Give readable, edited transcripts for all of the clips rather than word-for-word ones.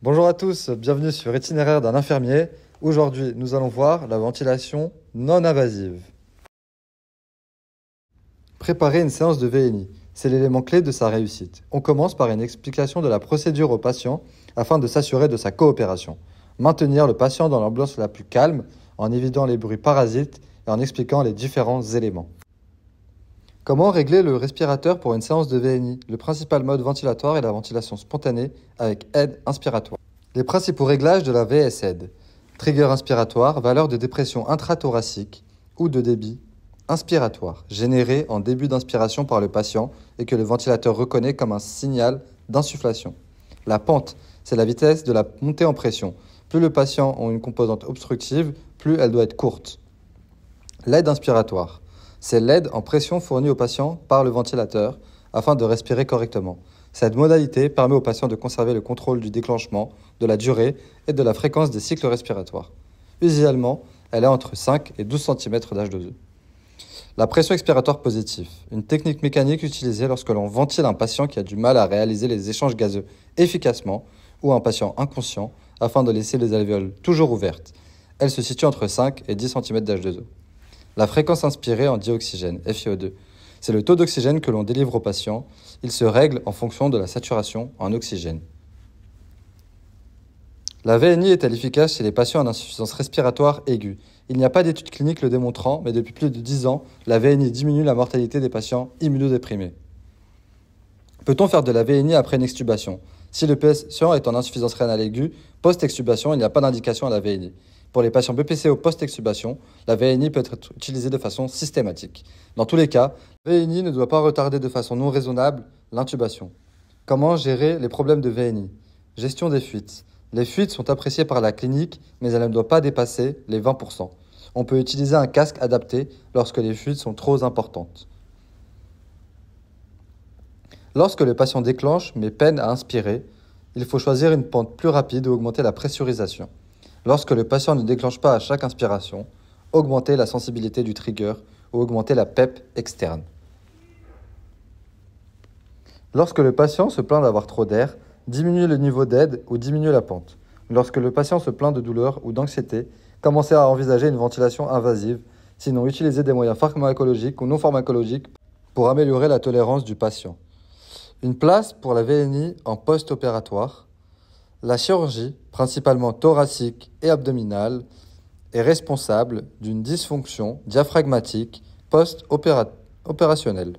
Bonjour à tous, bienvenue sur Itinéraire d'un infirmier. Aujourd'hui, nous allons voir la ventilation non invasive. Préparer une séance de VNI, c'est l'élément clé de sa réussite. On commence par une explication de la procédure au patient afin de s'assurer de sa coopération. Maintenir le patient dans l'ambiance la plus calme en évitant les bruits parasites et en expliquant les différents éléments. Comment régler le respirateur pour une séance de VNI? Le principal mode ventilatoire est la ventilation spontanée avec aide inspiratoire. Les principaux réglages de la VSAID. Trigger inspiratoire, valeur de dépression intrathoracique ou de débit inspiratoire, généré en début d'inspiration par le patient et que le ventilateur reconnaît comme un signal d'insufflation. La pente, c'est la vitesse de la montée en pression. Plus le patient a une composante obstructive, plus elle doit être courte. L'aide inspiratoire, c'est l'aide en pression fournie au patient par le ventilateur afin de respirer correctement. Cette modalité permet au patient de conserver le contrôle du déclenchement, de la durée et de la fréquence des cycles respiratoires. Usuellement, elle est entre 5 et 12 cm d'H2O. La pression expiratoire positive, une technique mécanique utilisée lorsque l'on ventile un patient qui a du mal à réaliser les échanges gazeux efficacement ou un patient inconscient afin de laisser les alvéoles toujours ouvertes. Elle se situe entre 5 et 10 cm d'H2O. La fréquence inspirée en dioxygène, FiO2, c'est le taux d'oxygène que l'on délivre au patient. Il se règle en fonction de la saturation en oxygène. La VNI est-elle efficace chez les patients en insuffisance respiratoire aiguë? Il n'y a pas d'études cliniques le démontrant, mais depuis plus de 10 ans, la VNI diminue la mortalité des patients immunodéprimés. Peut-on faire de la VNI après une extubation? Si le patient est en insuffisance rénale aiguë, post-extubation, il n'y a pas d'indication à la VNI. Pour les patients BPCO post-extubation, la VNI peut être utilisée de façon systématique. Dans tous les cas, la VNI ne doit pas retarder de façon non raisonnable l'intubation. Comment gérer les problèmes de VNI? Gestion des fuites. Les fuites sont appréciées par la clinique, mais elles ne doivent pas dépasser les 20%. On peut utiliser un casque adapté lorsque les fuites sont trop importantes. Lorsque le patient déclenche mais peine à inspirer, il faut choisir une pente plus rapide ou augmenter la pressurisation. Lorsque le patient ne déclenche pas à chaque inspiration, augmenter la sensibilité du trigger ou augmenter la PEP externe. Lorsque le patient se plaint d'avoir trop d'air, diminuer le niveau d'aide ou diminuer la pente. Lorsque le patient se plaint de douleur ou d'anxiété, commencez à envisager une ventilation invasive, sinon utilisez des moyens pharmacologiques ou non pharmacologiques pour améliorer la tolérance du patient. Une place pour la VNI en post-opératoire. La chirurgie, principalement thoracique et abdominale, est responsable d'une dysfonction diaphragmatique post-opérationnelle.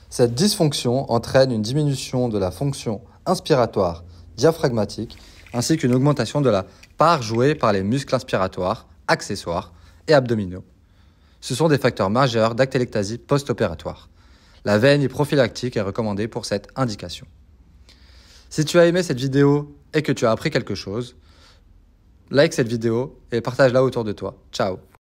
Cette dysfonction entraîne une diminution de la fonction inspiratoire diaphragmatique ainsi qu'une augmentation de la part jouée par les muscles inspiratoires, accessoires et abdominaux. Ce sont des facteurs majeurs d'actélectasie post-opératoire. La VNI prophylactique est recommandée pour cette indication. Si tu as aimé cette vidéo et que tu as appris quelque chose, like cette vidéo et partage-la autour de toi. Ciao!